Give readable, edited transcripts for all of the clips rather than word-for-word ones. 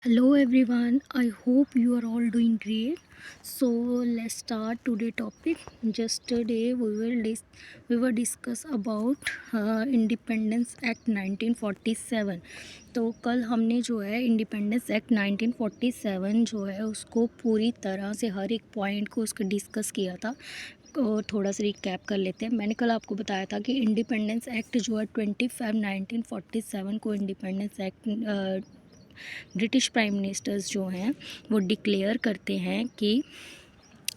Hello everyone, I hope you are all doing great. So let's start today topic. Just today we will discuss about Independence Act 1947. तो कल हमने जो है independence act 1947 जो है उसको पूरी तरह से हर एक पॉइंट को उसको डिस्कस किया था। और थोड़ा सा रिकैप कर लेते हैं। मैंने कल आपको बताया था कि इंडिपेंडेंस एक्ट जो है 25/1947 को independence act British prime ministers जो हैं वो डिक्लेयर करते हैं कि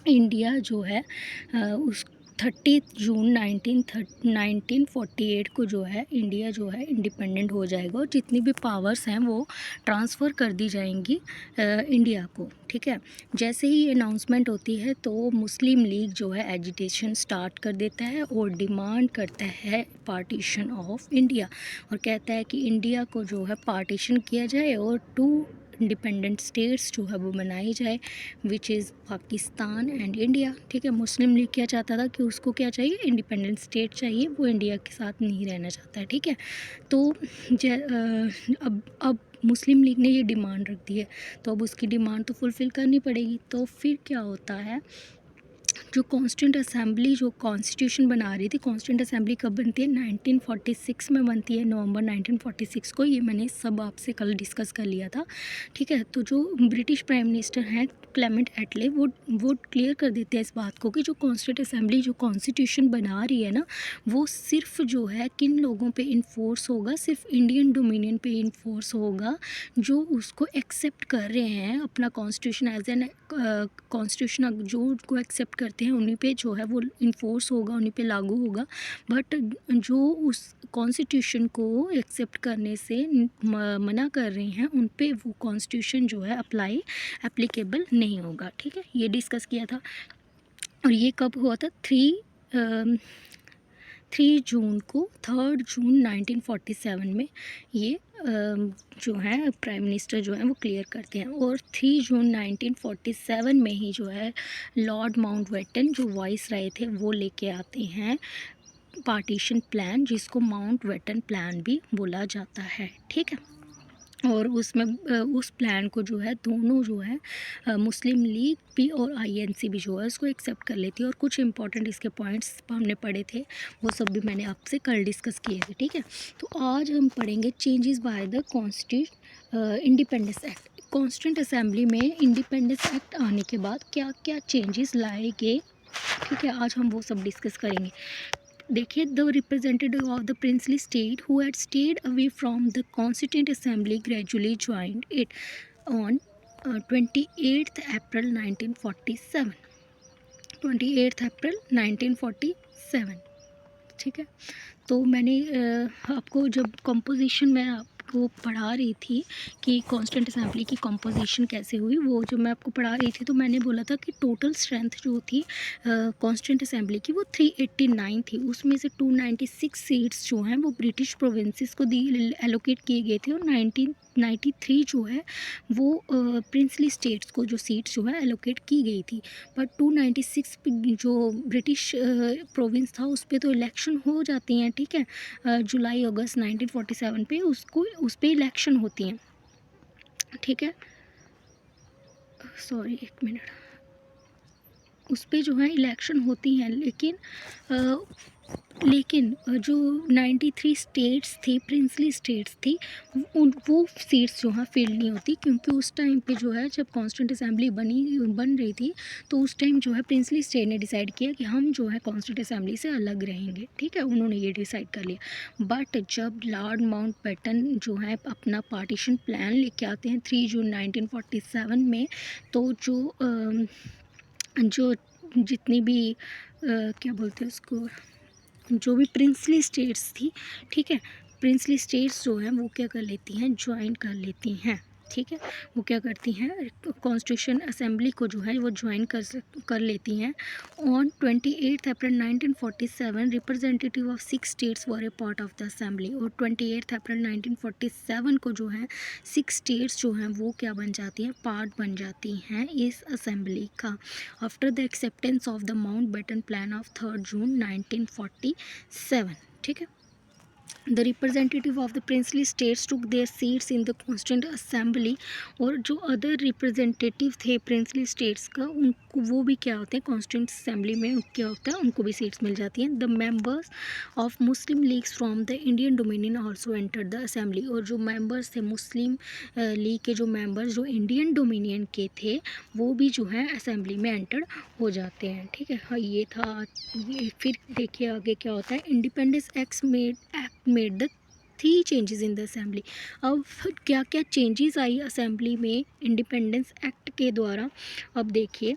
इंडिया जो है उस 30 जून 1948 को जो है इंडिया जो है इंडिपेंडेंट हो जाएगा और जितनी भी पावर्स हैं वो ट्रांसफ़र कर दी जाएंगी इंडिया को। ठीक है, जैसे ही ये अनाउंसमेंट होती है तो मुस्लिम लीग जो है एजिटेशन स्टार्ट कर देता है और डिमांड करता है पार्टीशन ऑफ इंडिया और कहता है कि इंडिया को जो है पार्टीशन किया जाए और 2 इंडिपेंडेंट स्टेट्स जो है वो बनाई जाए, which is Pakistan and India. ठीक है, मुस्लिम लीग क्या चाहता था कि उसको क्या चाहिए, इंडिपेंडेंट स्टेट चाहिए, वो इंडिया के साथ नहीं रहना चाहता है। ठीक है, तो अब मुस्लिम लीग ने ये डिमांड रख दी है तो अब उसकी डिमांड तो फुलफ़िल करनी पड़ेगी। तो फिर क्या होता है, जो कॉन्स्टिट्यूंट असेंबली जो कॉन्स्टिट्यूशन बना रही थी, कॉन्स्टिट्यूंट असेंबली कब बनती है, 1946 में बनती है, नवंबर 1946 को। ये मैंने सब आपसे कल डिस्कस कर लिया था। ठीक है, तो जो ब्रिटिश प्राइम मिनिस्टर हैं क्लेमेंट एटले, वो क्लियर कर देते हैं इस बात को कि जो कॉन्स्टिट्यूंट असेंबली जो कॉन्स्टिट्यूशन बना रही है ना, वो सिर्फ जो है किन लोगों पे इन्फोर्स होगा, सिर्फ इंडियन डोमिनियन पे इन्फोर्स होगा जो उसको एक्सेप्ट कर रहे हैं अपना कॉन्स्टिट्यूशन एज एन कॉन्स्टिट्यूशन, जो उनको एक्सेप्ट करते हैं उन्हीं पे जो है वो इन्फोर्स होगा, उन्हीं पे लागू होगा। बट जो उस कॉन्स्टिट्यूशन को एक्सेप्ट करने से मना कर रहे हैं उन पे वो कॉन्स्टिट्यूशन जो है एप्लीकेबल नहीं होगा। ठीक है, ये डिस्कस किया था। और ये कब हुआ था, 3 जून को, 3 जून 1947 में ये जो है प्राइम मिनिस्टर जो है वो क्लियर करते हैं। और 3 जून 1947 में ही जो है लॉर्ड माउंटबेटन जो वाइस राय थे वो लेके आते हैं पार्टीशन प्लान, जिसको माउंटबेटन प्लान भी बोला जाता है। ठीक है, और उसमें उस प्लान को जो है दोनों जो है मुस्लिम लीग भी और आईएनसी भी जो है उसको एक्सेप्ट कर लेती है। और कुछ इंपॉर्टेंट इसके पॉइंट्स हमने पढ़े थे, वो सब भी मैंने आपसे कल डिस्कस किए थे। ठीक है, तो आज हम पढ़ेंगे changes by the independence act. Constituent assembly में इंडिपेंडेंस एक्ट आने के बाद क्या क्या चेंजेस लाए गए। ठीक है, आज हम वो सब डिस्कस करेंगे। देखिए, the representative of the princely state who had stayed away from the constituent assembly gradually joined it on 28 अप्रैल 1947। 28 अप्रैल 1947। ठीक है, तो मैंने आपको जब कंपोजिशन में आपको पढ़ा रही थी कि कॉन्स्टिट्यूंट असेंबली की कंपोजिशन कैसे हुई, वो जो मैं आपको पढ़ा रही थी तो मैंने बोला था कि टोटल स्ट्रेंथ जो थी कॉन्स्टिट्यूंट असेंबली की वो 389 थी। उसमें से 296 सीट्स जो हैं वो ब्रिटिश प्रोविंसेस को दी एलोकेट किए गए थे और 1993 जो है वो प्रिंसली स्टेट्स को जो सीट्स जो है एलोकेट की गई थी। पर 296 जो ब्रिटिश प्रोविंस था उस पर तो इलेक्शन हो जाती हैं। ठीक है, जुलाई अगस्त 1947 पे उसको उस पर इलेक्शन होती हैं। ठीक है, सॉरी एक मिनट, उस पर जो है इलेक्शन होती हैं, लेकिन जो 93 स्टेट्स थी, प्रिंसली स्टेट्स थी, वो सीट्स जो हैं फिल नहीं होती, क्योंकि उस टाइम पे जो है जब कॉन्स्टिट्यूंट असेंबली बन रही थी तो उस टाइम जो है प्रिंसली स्टेट ने डिसाइड किया कि हम जो है कॉन्स्टिट्यूंट असेंबली से अलग रहेंगे। ठीक है, उन्होंने ये डिसाइड कर लिया। बट जब लॉर्ड माउंटबेटन जो है अपना पार्टीशन प्लान लेके आते हैं 3 जून 1947 में, तो जो जितनी भी क्या बोलते हैं उसको, जो भी प्रिंसली स्टेट्स थी, ठीक है, प्रिंसली स्टेट्स जो हैं वो क्या कर लेती हैं, ज्वाइन कर लेती हैं। ठीक है, वो क्या करती हैं, कॉन्स्टिट्यूशन असेंबली को जो है वो ज्वाइन कर लेती हैं। On 28 April 1947 representative of 6 states were A part of the assembly. और 28 अप्रैल 1947 को जो है 6 स्टेट्स जो हैं वो क्या बन जाती हैं, पार्ट बन जाती हैं इस असेंबली का, after the acceptance of the Mountbatten plan of 3 जून 1947। ठीक है, the representative of the princely states took there seats in the constituent assembly. और जो अदर रिप्रेजेंटेटिव थे प्रिंसली स्टेट्स का, उनको वो भी क्या होते हैं कॉन्स्टिट्यूंट असेंबली में क्या होता है, उनको भी सीट्स मिल जाती हैं। The members of Muslim leagues from the Indian dominion also enter the assembly. और जो मेंबर्स थे मुस्लिम लीग के, जो मेंबर्स जो इंडियन डोमिनियन के थे, वो भी जो है असेंबली में एंटर हो जाते हैं। ठीक है, हाँ ये था। ये फिर देखिए आगे क्या होता है। Independence act made the 3 changes in the assembly. अब क्या क्या चेंजेस आई असेंबली में इंडिपेंडेंस एक्ट के द्वारा, अब देखिए।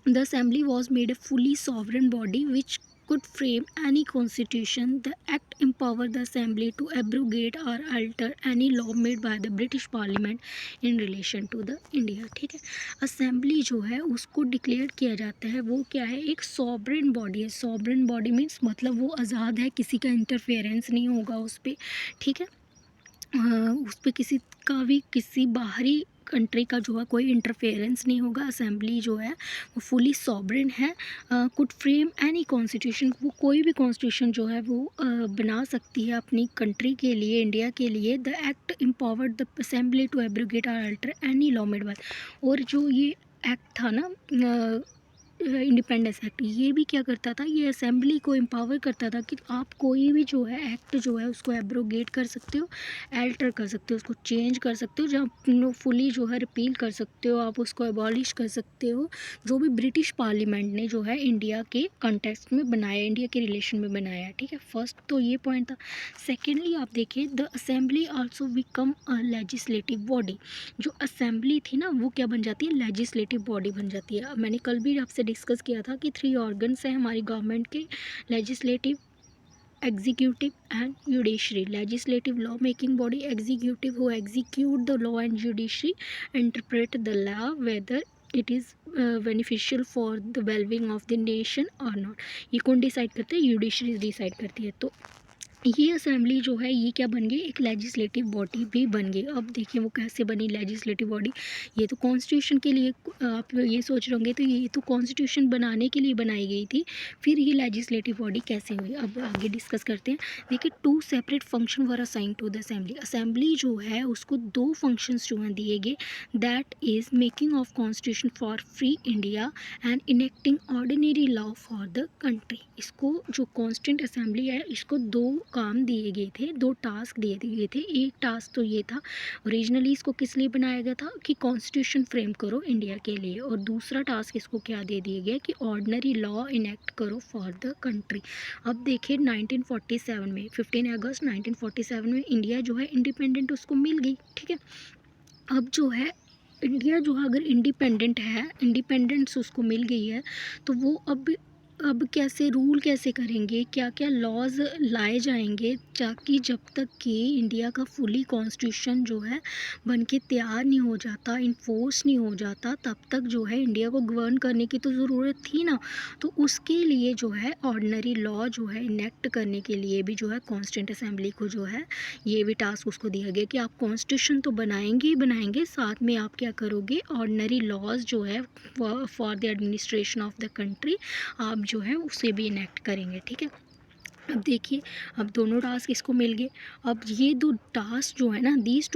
The assembly was made a fully sovereign body which could frame any constitution. The act empowered the assembly to abrogate or alter any law made by the British Parliament in relation to the India। ठीक है, assembly जो है उसको declare किया जाता है, वो क्या है, एक सॉवरेन बॉडी है। सॉवरेन बॉडी मीन्स मतलब वो आज़ाद है, किसी का इंटरफेरेंस नहीं होगा उस पर। ठीक है, उस पे किसी का भी किसी बाहरी कंट्री का जो है कोई इंटरफेरेंस नहीं होगा। असेंबली जो है वो फुली सॉवरेन है। कुड फ्रेम एनी कॉन्स्टिट्यूशन, वो कोई भी कॉन्स्टिट्यूशन जो है वो बना सकती है अपनी कंट्री के लिए, इंडिया के लिए। The act empowered the assembly to abrogate और alter any law made by. और जो ये एक्ट था ना, इंडिपेंडेंस एक्ट, ये भी क्या करता था, ये असेंबली को एम्पावर करता था कि आप कोई भी जो है एक्ट जो है उसको एब्रोगेट कर सकते हो, अल्टर कर सकते हो, उसको चेंज कर सकते हो, जहाँ फुली जो है रिपील कर सकते हो, आप उसको एबॉलिश कर सकते हो, जो भी ब्रिटिश पार्लियामेंट ने जो है इंडिया के कंटेक्स्ट में बनाया, इंडिया के रिलेशन में बनाया। ठीक है, फर्स्ट तो ये पॉइंट था। सेकेंडली आप देखिए, the assembly also become a legislative body. जो असेंबली थी ना वो क्या बन जाती है, लेजिस्लेटिव बॉडी बन जाती है। मैंने कल भी आपसे डिस्कस किया था कि 3 ऑर्गन्स हैं हमारी गवर्नमेंट के, legislative, executive and judiciary. Legislative law making body, executive who execute the law, and judiciary interpret the law whether it is beneficial for the wellbeing of the nation और not. ये कौन decide करते हैं, judiciary decide करती है। तो ये assembly जो है ये क्या बन गई, एक लेजिस्लेटिव बॉडी भी बन गई। अब देखिए वो कैसे बनी लेजिस्लेटिव बॉडी। ये तो कॉन्स्टिट्यूशन के लिए, आप ये सोच रहे होंगे तो ये तो कॉन्स्टिट्यूशन बनाने के लिए बनाई गई थी, फिर ये लेजिस्लेटिव बॉडी कैसे हुई, अब आगे डिस्कस करते हैं। देखिए 2 separate function were assign to the assembly. Assembly जो है उसको 2 फंक्शंस जो हैं दिए गए, that is making of constitution for free India and enacting ordinary law for the country. इसको जो कॉन्स्टिट्यूंट असेंबली है इसको 2 काम दिए गए थे, 2 टास्क दिए गए थे। एक टास्क तो ये था, ओरिजिनली इसको किस लिए बनाया गया था कि कॉन्स्टिट्यूशन फ्रेम करो इंडिया के लिए, और दूसरा टास्क इसको क्या दे दिया गया कि ऑर्डिनरी लॉ इनेक्ट करो फॉर द कंट्री। अब देखिए 1947 में, 15 अगस्त 1947 में इंडिया जो है इंडिपेंडेंट उसको मिल गई। ठीक है, अब जो है इंडिया जो है अगर इंडिपेंडेंट है, इंडिपेंडेंस उसको मिल गई है, तो वो अब कैसे रूल कैसे करेंगे, क्या क्या लॉज लाए जाएंगे, ताकि जब तक कि इंडिया का फुली कॉन्स्टिट्यूशन जो है बन के तैयार नहीं हो जाता, इन्फोर्स नहीं हो जाता, तब तक जो है इंडिया को गवर्न करने की तो ज़रूरत थी ना। तो उसके लिए जो है ऑर्डिनरी लॉ जो है इनेक्ट करने के लिए भी जो है कॉन्स्टिट्यूंट असेंबली को जो है ये भी टास्क उसको दिया गया कि आप कॉन्स्टिट्यूशन तो बनाएंगे ही बनाएंगे, साथ में आप क्या करोगे, ऑर्डिनरी लॉज जो है for the administration of the country आप जो है उसे भी इनेक्ट करेंगे। ठीक है, अब देखिए अब दोनों टास्क इसको मिल गए। अब ये 2 टास्क जो है ना, these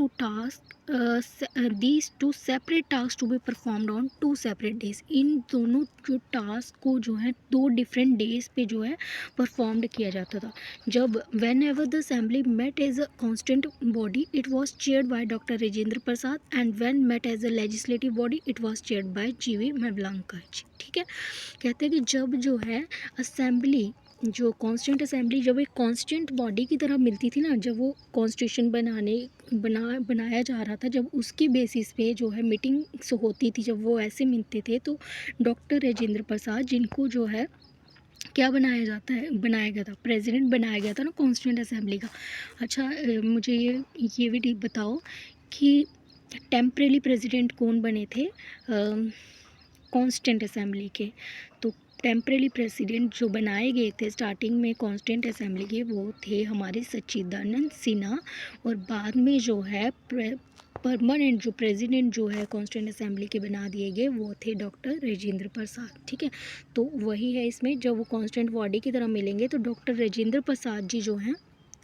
two separate task to be performed on 2 separate days. इन दोनों जो टास्क को जो है 2 डिफरेंट डेज पे जो है परफॉर्म्ड किया जाता था। जब whenever the assembly met as a constant body it was chaired by doctor Rajendra Prasad, and when met as a legislative body it was chaired by GV Mavalankar ji. ठीक है, कहते हैं कि जब जो है असेंबली, जो कॉन्स्टिट्यूंट असेंबली जब एक कॉन्स्टिट्यूंट बॉडी की तरह मिलती थी ना, जब वो कॉन्स्टिट्यूशन बनाया जा रहा था, जब उसके बेसिस पे जो है मीटिंग्स होती थी, जब वो ऐसे मिलते थे, तो डॉक्टर राजेंद्र प्रसाद जिनको जो है क्या बनाया गया था, प्रेसिडेंट बनाया गया था ना कॉन्स्टिट्यूंट असेंबली का। अच्छा मुझे ये भी बताओ कि टेम्परेरी प्रेसिडेंट कौन बने थे कॉन्स्टिट्यूंट असेंबली के। तो टेम्परेरी प्रेसिडेंट जो बनाए गए थे स्टार्टिंग में कॉन्स्टिट्यूंट असेंबली के, वो थे हमारे सच्चिदानंद सिन्हा, और बाद में जो है परमानेंट जो प्रेसिडेंट जो है कॉन्स्टिट्यूंट असेंबली के बना दिए गए वो थे डॉक्टर राजेंद्र प्रसाद। ठीक है, तो वही है इसमें, जब वो कॉन्स्टिट्यूंट बॉडी की तरह मिलेंगे तो डॉक्टर राजेंद्र प्रसाद जी जो हैं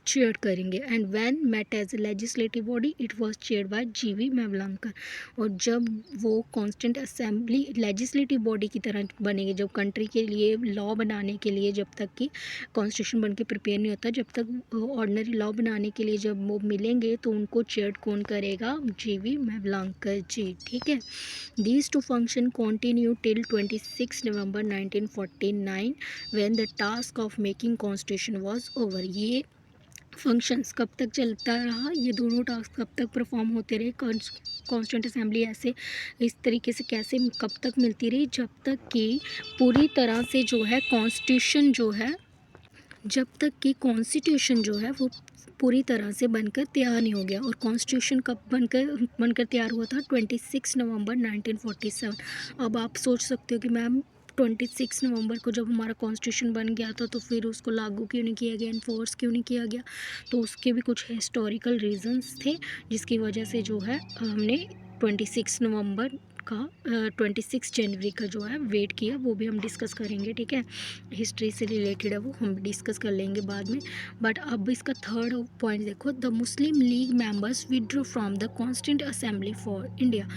चेयर करेंगे। And when met as a legislative body it was chaired by GV Mavalankar. और जब वो कॉन्स्टिट्यूंट असेंबली लेजिस्लेटिव बॉडी की तरह बनेगी, जब कंट्री के लिए लॉ बनाने के लिए, जब तक कि कॉन्स्टिट्यूशन बन के प्रिपेयर नहीं होता, जब तक ऑर्डिनरी लॉ बनाने के लिए जब वो मिलेंगे तो उनको चेयर कौन करेगा? जीवी मेवलंकर जी। ठीक है। These two functions continued till 26 November 1949 when the task of making constitution was over। ये फंक्शंस कब तक चलता रहा? ये दोनों टास्क कब तक परफॉर्म होते रहे? कॉन्स्टिट्यूंट असेंबली ऐसे इस तरीके से कैसे कब तक मिलती रही? जब तक कि पूरी तरह से जो है कॉन्स्टिट्यूशन जो है, जब तक कि कॉन्स्टिट्यूशन जो है वो पूरी तरह से बनकर तैयार नहीं हो गया। और कॉन्स्टिट्यूशन कब बनकर तैयार हुआ था? 26 नवंबर 1947। अब आप सोच सकते हो कि मैम 26 नवंबर को जब हमारा कॉन्स्टिट्यूशन बन गया था तो फिर उसको लागू क्यों नहीं किया गया, इन्फोर्स क्यों नहीं किया गया? तो उसके भी कुछ हिस्टोरिकल रीजंस थे जिसकी वजह से जो है हमने 26 नवंबर का 26 जनवरी का जो है वेट किया, वो भी हम डिस्कस करेंगे। ठीक है, हिस्ट्री से रिलेटेड है, वो हम डिस्कस कर लेंगे बाद में। बट अब इसका थर्ड पॉइंट देखो, the Muslim league members withdraw from the constituent assembly for India.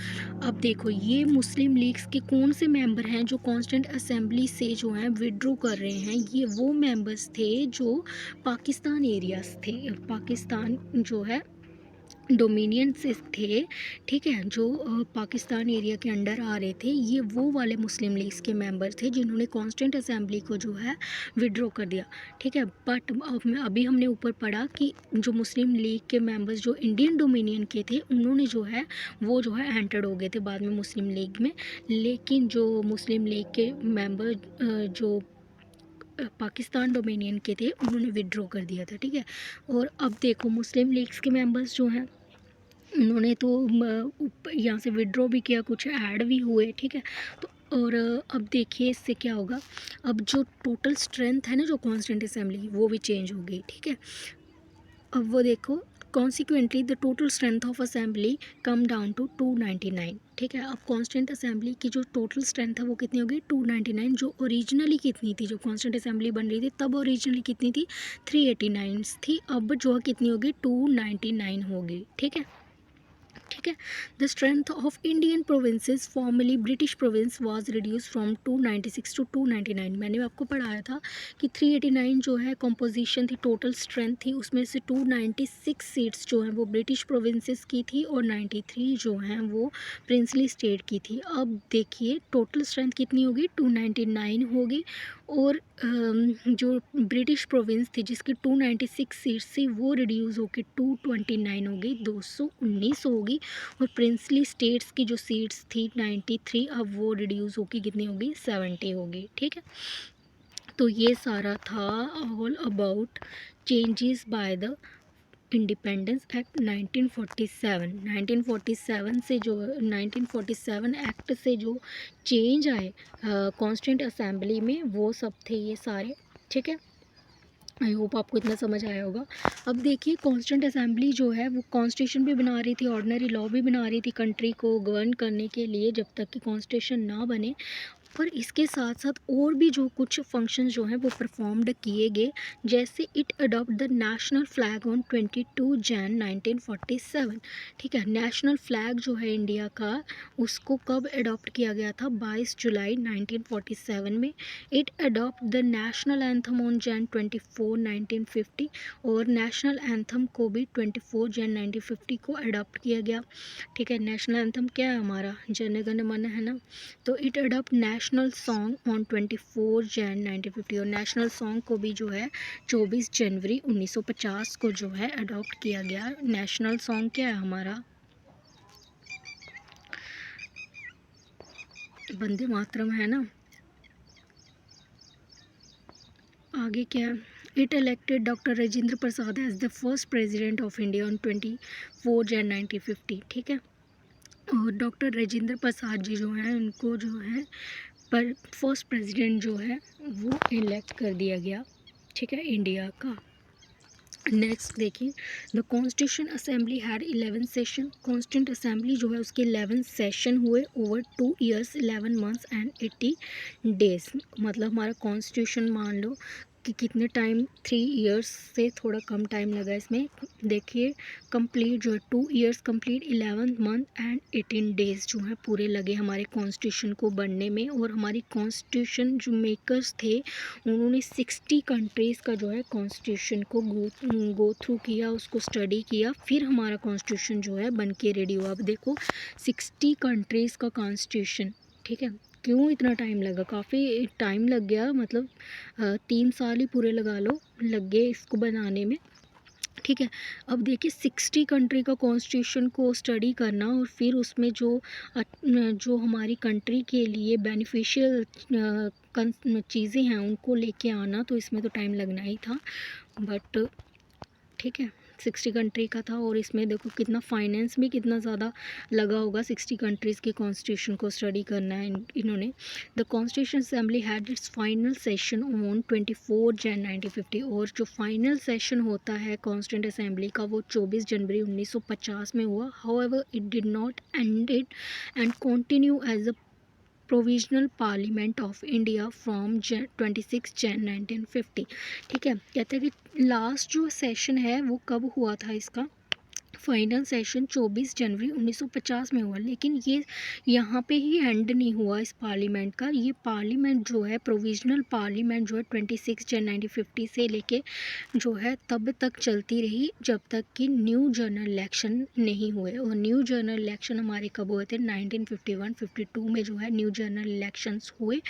अब देखो ये मुस्लिम लीग्स के कौन से मेंबर हैं जो कॉन्स्टिट्यूंट असेंबली से जो है विड्रॉ कर रहे हैं? ये वो मेंबर्स थे जो पाकिस्तान एरियाज थे, पाकिस्तान जो है डोमिनियन से थे। ठीक है, जो पाकिस्तान एरिया के अंडर आ रहे थे, ये वो वाले मुस्लिम लीग्स के मेंबर थे जिन्होंने कॉन्स्टिट्यूंट असेंबली को जो है विड्रॉ कर दिया। ठीक है, बट अभी हमने ऊपर पढ़ा कि जो मुस्लिम लीग के मेंबर्स जो इंडियन डोमिनियन के थे उन्होंने जो है वो जो है एंटर्ड हो गए थे बाद में मुस्लिम लीग में। लेकिन जो मुस्लिम लीग के मेंबर जो पाकिस्तान डोमिनियन के थे उन्होंने विड्रॉ कर दिया था। ठीक है, और अब देखो मुस्लिम लीग्स के मेंबर्स जो हैं उन्होंने तो यहाँ से विड्रॉ भी किया, कुछ ऐड भी हुए। ठीक है, तो और अब देखिए इससे क्या होगा, अब जो टोटल स्ट्रेंथ है ना जो कॉन्स्टिट्यूंट असेंबली वो भी चेंज हो गई। ठीक है, अब वो देखो consequently the total strength of assembly come down to 299। ठीक है, अब कॉन्स्टिट्यूंट असेंबली की जो टोटल स्ट्रेंथ है वो कितनी होगी? 299। जो ओरिजिनली कितनी थी, जो कॉन्स्टिट्यूंट असेंबली बन रही थी तब ओरिजिनली कितनी थी? 389 थी। अब जो है कितनी होगी? 299 होगी। ठीक है, ठीक है। The strength of Indian provinces formally British province was reduce from 296 to 299। मैंने आपको पढ़ाया था कि 389 जो है कंपोजिशन थी, टोटल स्ट्रेंथ थी, उसमें से 296 सीट्स जो हैं वो ब्रिटिश प्रोविंसेस की थी और 93 जो हैं वो प्रिंसली स्टेट की थी। अब देखिए टोटल स्ट्रेंथ कितनी होगी? 299 होगी। और जो ब्रिटिश प्रोविंस थी जिसकी 296 सीट्स थी वो रिड्यूस होकर 229 हो गई, 219 होगी। और प्रिंसली स्टेट्स की जो सीट्स थी 93, अब वो रिड्यूस होकर कितनी होगी? 70 होगी। ठीक है, तो ये सारा था all about changes by the independence act 1947। 1947 से जो 1947 एक्ट से जो चेंज आए कॉन्स्टिट्यूंट असेंबली में वो सब थे ये सारे। ठीक है, आई होप आपको इतना समझ आया होगा। अब देखिए कॉन्स्टिट्यूंट असेंबली जो है वो कॉन्स्टिट्यूशन भी बना रही थी, ऑर्डिनरी लॉ भी बना रही थी कंट्री को गवर्न करने के लिए जब तक कि कॉन्स्टिट्यूशन ना बने। पर इसके साथ साथ और भी जो कुछ फंक्शंस जो हैं वो परफॉर्म्ड किए गए, जैसे it adopt the national flag on 22 Jain 1947। ठीक है, नेशनल फ्लैग जो है इंडिया का उसको कब अडॉप्ट किया गया था? 22 जुलाई 1947 में। It adopt the national anthem on Jain 24 1950 और नेशनल एंथम को भी 24 जैन 1950 को अडॉप्ट किया गया। ठीक है, नेशनल एंथम क्या है हमारा? जन गण मन है ना। तो it adopt national song on 24 Jan 1950 और नेशनल सॉन्ग को भी जो है 24 जनवरी 1950 को जो है अडॉप्ट किया गया। नेशनल सॉन्ग क्या है हमारा? वंदे मातरम है ना। आगे क्या है? It elected doctor Rajendra Prasad as the first president of India on 24 Jan 1950। ठीक है, और डॉक्टर राजेंद्र प्रसाद जी जो हैं उनको जो है पर फर्स्ट प्रेसिडेंट जो है वो इलेक्ट कर दिया गया। ठीक है, इंडिया का। नेक्स्ट देखिए, the constitution assembly had 11 session. Constituent assembly जो है उसके 11 सेशन हुए over 2 years 11 months and 80 days. मतलब हमारा कॉन्स्टिट्यूशन मान लो कि कितने टाइम 3 इयर्स से थोड़ा कम टाइम लगा इसमें। देखिए कंप्लीट जो है 2 years complete 11 month and 18 days जो है पूरे लगे हमारे कॉन्स्टिट्यूशन को बनने में। और हमारी कॉन्स्टिट्यूशन जो मेकर्स थे उन्होंने 60 कंट्रीज़ का जो है कॉन्स्टिट्यूशन को गो थ्रू किया, उसको स्टडी किया, फिर हमारा कॉन्स्टिट्यूशन जो है बन के रेडी हुआ। अब देखो 60 कंट्रीज़ का कॉन्स्टिट्यूशन, ठीक है। क्यों इतना टाइम लगा? काफ़ी टाइम लग गया, मतलब 3 साल ही पूरे लगा लो लग गए इसको बनाने में, ठीक है। अब देखिए 60 कंट्री का कॉन्स्टिट्यूशन को स्टडी करना और फिर उसमें जो हमारी कंट्री के लिए बेनिफिशियल चीज़ें हैं उनको लेके आना, तो इसमें तो टाइम लगना ही था। बट ठीक है 60 कंट्री का था और इसमें देखो कितना फाइनेंस भी कितना ज़्यादा लगा होगा 60 कंट्रीज़ के कॉन्स्टिट्यूशन को स्टडी करना है इन्होंने। The constitution assembly had it's final session on 24 जन 1950। और जो फाइनल सेशन होता है कॉन्स्टिट्यूंट असेंबली का वो 24 जनवरी 1950 में हुआ। However it did not ended and continue as a provisional parliament of India from 26 Jan 1950। ठीक है, कहते हैं कि लास्ट जो सेशन है वो कब हुआ था इसका, फाइनल सेशन 24 जनवरी 1950 में हुआ। लेकिन ये यहाँ पे ही एंड नहीं हुआ इस पार्लियामेंट का। ये पार्लियामेंट जो है प्रोविजनल पार्लियामेंट जो है 26 जन 1950 से लेके जो है तब तक चलती रही जब तक कि न्यू जनरल इलेक्शन नहीं हुए। और न्यू जनरल इलेक्शन हमारे कब हुए थे? 1951-52 में जो है न्यू जनरल इलेक्शंस हुए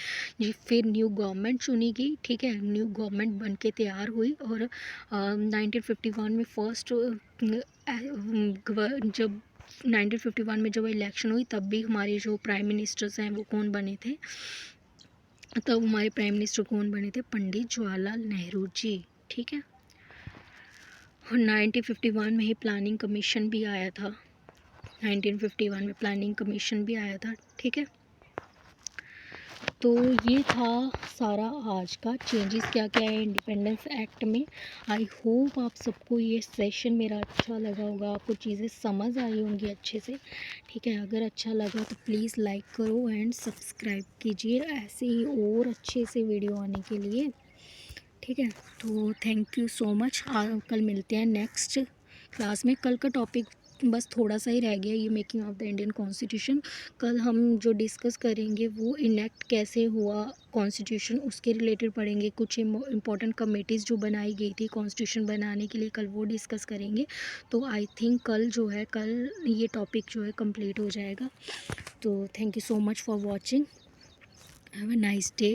जी। फिर न्यू गवर्नमेंट चुनी गई, ठीक है, न्यू गवर्नमेंट बन के तैयार हुई। और 1951 में फर्स्ट जब 1951 में जब इलेक्शन हुई तब भी हमारे जो प्राइम मिनिस्टर्स हैं वो कौन बने थे? तब हमारे प्राइम मिनिस्टर कौन बने थे? पंडित जवाहरलाल नेहरू जी, ठीक है। और 1951 में ही प्लानिंग कमीशन भी आया था, 1951 में प्लानिंग कमीशन भी आया था, ठीक है। तो ये था सारा आज का चेंजेस क्या क्या है इंडिपेंडेंस एक्ट में। आई होप आप सबको ये सेशन मेरा अच्छा लगा होगा, आपको चीज़ें समझ आई होंगी अच्छे से, ठीक है। अगर अच्छा लगा तो प्लीज़ लाइक करो एंड सब्सक्राइब कीजिए ऐसे ही और अच्छे से वीडियो आने के लिए, ठीक है। तो थैंक यू सो मच। कल मिलते हैं नेक्स्ट क्लास में। कल का टॉपिक बस थोड़ा सा ही रह गया, ये making of the Indian constitution. कल हम जो डिस्कस करेंगे वो इनेक्ट कैसे हुआ कॉन्स्टिट्यूशन, उसके रिलेटेड पढ़ेंगे। कुछ इंपॉर्टेंट कमेटीज़ जो बनाई गई थी कॉन्स्टिट्यूशन बनाने के लिए, कल वो डिस्कस करेंगे। तो आई थिंक कल जो है कल ये टॉपिक जो है कंप्लीट हो जाएगा। तो thank you so much for watching. Have a nice day.